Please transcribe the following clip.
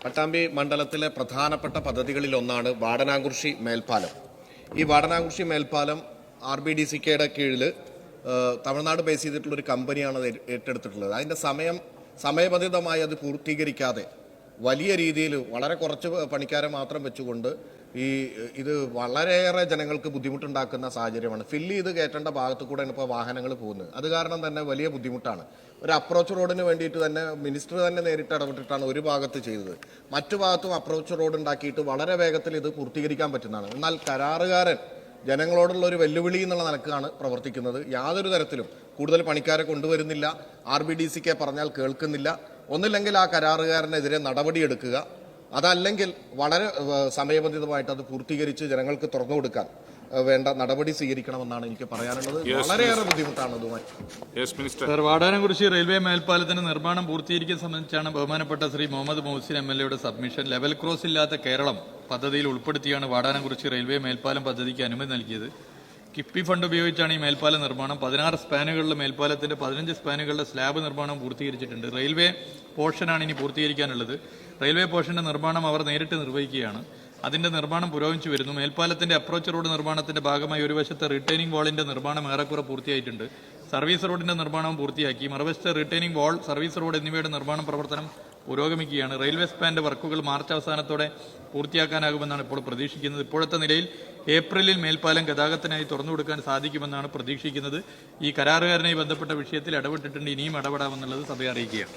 പട്ടാമ്പി മണ്ഡലത്തിലെ പ്രധാനപ്പെട്ട പദ്ധതികളിലൊന്നാണ് വാടനാകുറിശി മേൽപ്പാലം. ഈ വാടനാകുറിശി മേൽപ്പാലം RBDCKയുടെ കീഴിൽ തമിഴ്നാട് ബേസ് ചെയ്തിട്ടുള്ളൊരു കമ്പനിയാണ് അത് ഏറ്റെടുത്തിട്ടുള്ളത്. അതിൻ്റെ സമയബന്ധിതമായി അത് പൂർത്തീകരിക്കാതെ വലിയ രീതിയിൽ വളരെ കുറച്ച് പണിക്കാരെ മാത്രം വെച്ചുകൊണ്ട് ഇത് വളരെയേറെ ജനങ്ങൾക്ക് ബുദ്ധിമുട്ടുണ്ടാക്കുന്ന സാഹചര്യമാണ്. ഫില്ല് ചെയ്ത് കയറ്റേണ്ട ഭാഗത്തു കൂടെയാണ് ഇപ്പോൾ വാഹനങ്ങൾ പോകുന്നത്. അത് കാരണം തന്നെ വലിയ ബുദ്ധിമുട്ടാണ്. ഒരു അപ്രോച്ച് റോഡിന് വേണ്ടിയിട്ട് തന്നെ മിനിസ്റ്റർ തന്നെ നേരിട്ട് ഇടപെട്ടിട്ടാണ് ഒരു ഭാഗത്ത് ചെയ്തത്. മറ്റു ഭാഗത്തും അപ്രോച്ച് റോഡ് ഉണ്ടാക്കിയിട്ട് വളരെ വേഗത്തിൽ ഇത് പൂർത്തീകരിക്കാൻ പറ്റുന്നതാണ്. എന്നാൽ കരാറുകാരൻ ജനങ്ങളോടുള്ള ഒരു വെല്ലുവിളി എന്നുള്ള നിലക്കാണ് പ്രവർത്തിക്കുന്നത്. യാതൊരു തരത്തിലും കൂടുതൽ പണിക്കാരെ കൊണ്ടുവരുന്നില്ല. RBDCK പറഞ്ഞാൽ കേൾക്കുന്നില്ല. ഒന്നില്ലെങ്കിൽ ആ കരാറുകാരനെതിരെ നടപടിയെടുക്കുക, അതല്ലെങ്കിൽ വളരെ സമയബന്ധിതമായിട്ട് അത് പൂർത്തീകരിച്ച് ജനങ്ങൾക്ക് തുറന്നു കൊടുക്കാൻ വേണ്ട നടപടി സ്വീകരിക്കണമെന്നാണ് എനിക്ക് പറയാനുള്ളത്. വളരെയേറെ ബുദ്ധിമുട്ടാണ് ഇതുമായി. സർ, വാടാനംകുറിശി റെയിൽവേ മേൽപ്പാലത്തിന്റെ നിർമ്മാണം പൂർത്തീകരിക്കാൻ സംബന്ധിച്ചാണ് ബഹുമാനപ്പെട്ട ശ്രീ മുഹമ്മദ് മൊഹ്സിൻ MLA യുടെ സബ്മിഷൻ. ലെവൽ ക്രോസ് ഇല്ലാത്ത കേരളം പദ്ധതിയിൽ ഉൾപ്പെടുത്തിയാണ് വാടാനംകുറിശി റെയിൽവേ മേൽപ്പാലം പദ്ധതിക്ക് അനുമതി നൽകിയത്. കിഫ്ബി ഫണ്ട് ഉപയോഗിച്ചാണ് ഈ മേൽപ്പാല നിർമ്മാണം. 16 സ്പാനുകളിലെ മേൽപ്പാലത്തിന്റെ 15 സ്പാനുകളുടെ സ്ലാബ് നിർമ്മാണം പൂർത്തീകരിച്ചിട്ടുണ്ട്. റെയിൽവേ പോർഷനാണ് ഇനി പൂർത്തീകരിക്കാനുള്ളത്. റെയിൽവേ പോർഷന്റെ നിർമ്മാണം അവർ നേരിട്ട് നിർവഹിക്കുകയാണ്. അതിന്റെ നിർമ്മാണം പുരോഗമിച്ചു വരുന്നു. മേൽപ്പാലത്തിന്റെ അപ്രോച്ച് റോഡ് നിർമ്മാണത്തിന്റെ ഭാഗമായി ഒരു വശത്തെ റിട്ടേണിംഗ് വാളിന്റെ നിർമ്മാണം ഏറെക്കുറെ പൂർത്തിയായിട്ടുണ്ട്. സർവീസ് റോഡിന്റെ നിർമ്മാണം പൂർത്തിയാക്കി. മറുവശത്തെ റിട്ടേണിംഗ് വാൾ, സർവീസ് റോഡ് എന്നിവയുടെ നിർമ്മാണ പ്രവർത്തനം പുരോഗമിക്കുകയാണ്. റെയിൽവേ സ്പാന്റെ വർക്കുകൾ മാർച്ച് അവസാനത്തോടെ പൂർത്തിയാക്കാനാകുമെന്നാണ് ഇപ്പോൾ പ്രതീക്ഷിക്കുന്നത്. ഇപ്പോഴത്തെ നിലയിൽ ഏപ്രിലിൽ മേൽപ്പാലം ഗതാഗതത്തിനായി തുറന്നുകൊടുക്കാൻ സാധിക്കുമെന്നാണ് പ്രതീക്ഷിക്കുന്നത്. ഈ കരാറുകാരനായി ബന്ധപ്പെട്ട വിഷയത്തിൽ ഇടപെട്ടിട്ടുണ്ട്. ഇനിയും ഇടപെടാമെന്നുള്ളത് സഭയെ അറിയിക്കുകയാണ്.